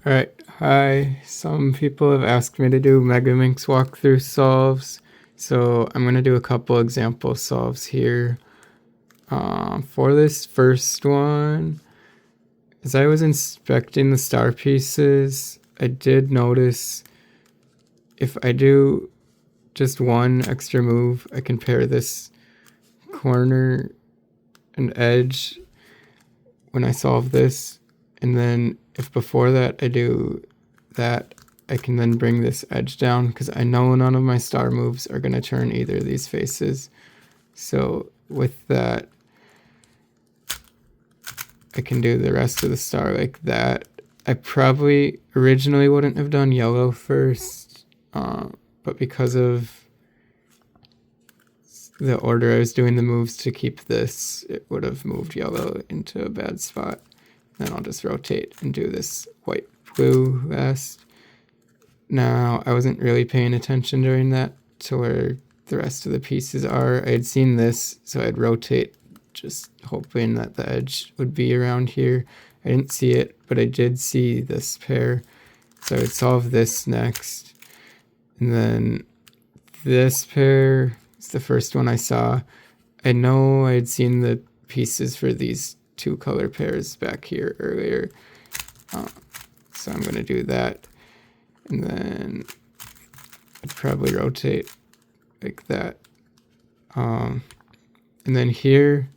Alright, hi. Some people have asked me to do Megaminx walkthrough solves, so I'm going to do a couple example solves here. For this first one, as I was inspecting the star pieces, I did notice if I do just one extra move, I can pair this corner and edge when I solve this, and then if before that I do that, I can then bring this edge down because I know none of my star moves are going to turn either of these faces. So with that, I can do the rest of the star like that. I probably originally wouldn't have done yellow first, but because of the order I was doing the moves to keep this, it would have moved yellow into a bad spot. Then I'll just rotate and do this white blue last. Now, I wasn't really paying attention during that to where the rest of the pieces are. I had seen this, so I'd rotate, just hoping that the edge would be around here. I didn't see it, but I did see this pair. So I would solve this next. And then this pair is the first one I saw. I know I had seen the pieces for these two color pairs back here earlier. So I'm going to do that. And then I'd probably rotate like that. And then here,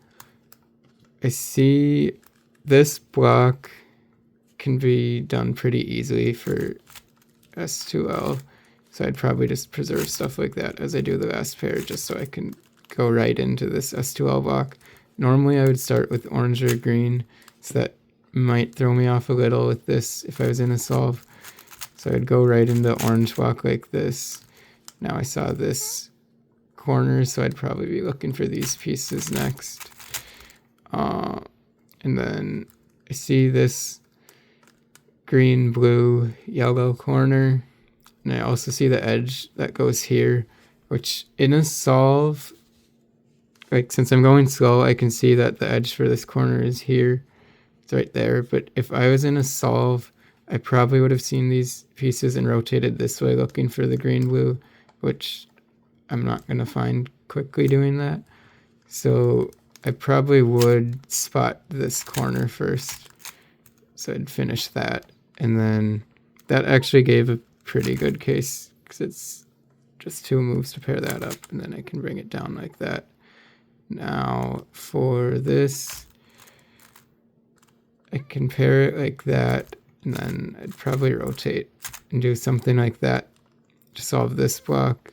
I see this block can be done pretty easily for S2L. So I'd probably just preserve stuff like that as I do the last pair, just so I can go right into this S2L block. Normally I would start with orange or green, so that might throw me off a little with this if I was in a solve. So I'd go right into orange block like this. Now I saw this corner, so I'd probably be looking for these pieces next. And then I see this green, blue, yellow corner. And I also see the edge that goes here, which in a solve, like since I'm going slow, I can see that the edge for this corner is here. It's right there. But if I was in a solve, I probably would have seen these pieces and rotated this way looking for the green blue, which I'm not going to find quickly doing that. So I probably would spot this corner first. So I'd finish that. And then that actually gave a pretty good case because it's just two moves to pair that up, and then I can bring it down like that. Now for this, I can pair it like that, and then I'd probably rotate and do something like that to solve this block.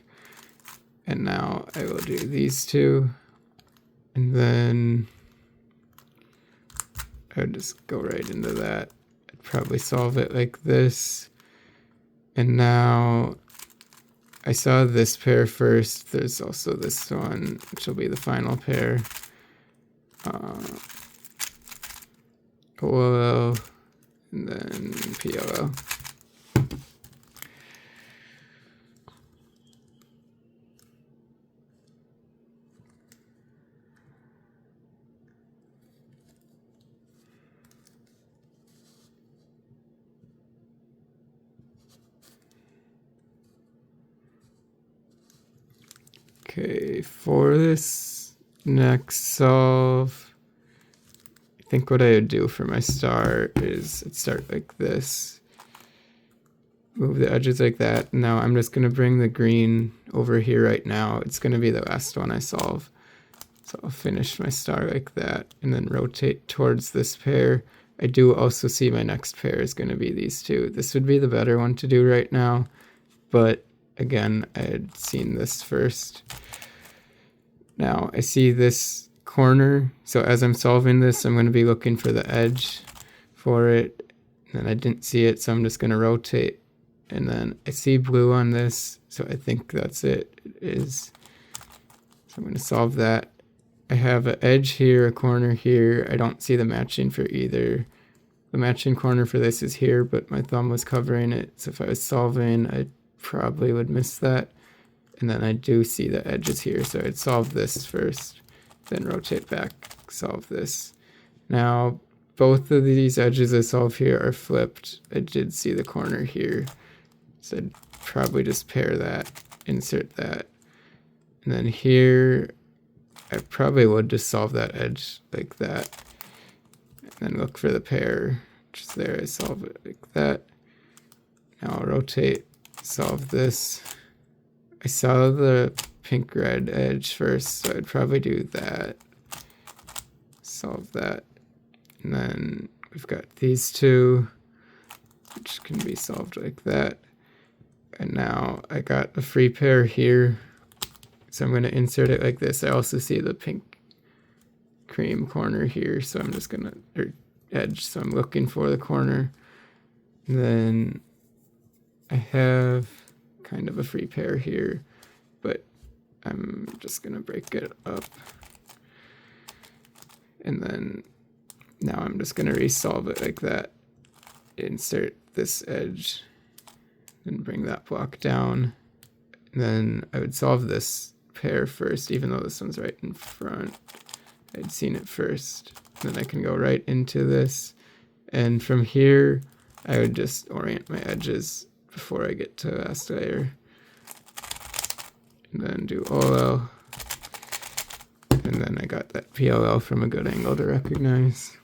And now I will do these two, and then I would just go right into that. I'd probably solve it like this. And now I saw this pair first. There's also this one, which will be the final pair. OLL, and then PLL. Okay, for this next solve, I think what I would do for my star is I'd start like this, move the edges like that. Now I'm just going to bring the green over here right now. It's going to be the last one I solve. So I'll finish my star like that and then rotate towards this pair. I do also see my next pair is going to be these two. This would be the better one to do right now, but again, I had seen this first. Now I see this corner, so as I'm solving this, I'm going to be looking for the edge for it, and I didn't see it, so I'm just going to rotate. And then I see blue on this, so I think that's it. It is. So I'm going to solve that. I have an edge here, a corner here. I don't see the matching for either. The matching corner for this is here, but my thumb was covering it, so if I was solving, I probably would miss that. And then I do see the edges here, so I'd solve this first, then rotate back, solve this. Now, both of these edges I solve here are flipped. I did see the corner here, so I'd probably just pair that, insert that. And then here, I probably would just solve that edge like that. And then look for the pair, just there, I solve it like that. Now I'll rotate, solve this. I saw the pink red edge first, so I'd probably do that. Solve that. And then we've got these two, which can be solved like that. And now I got a free pair here. So I'm going to insert it like this. I also see the pink cream corner here, so I'm just going to, or edge, so I'm looking for the corner. And then I have kind of a free pair here, but I'm just going to break it up. And then now I'm just going to resolve it like that. Insert this edge and bring that block down. And then I would solve this pair first, even though this one's right in front. I'd seen it first. Then I can go right into this. And from here, I would just orient my edges before I get to last layer. And then do OLL. And then I got that PLL from a good angle to recognize.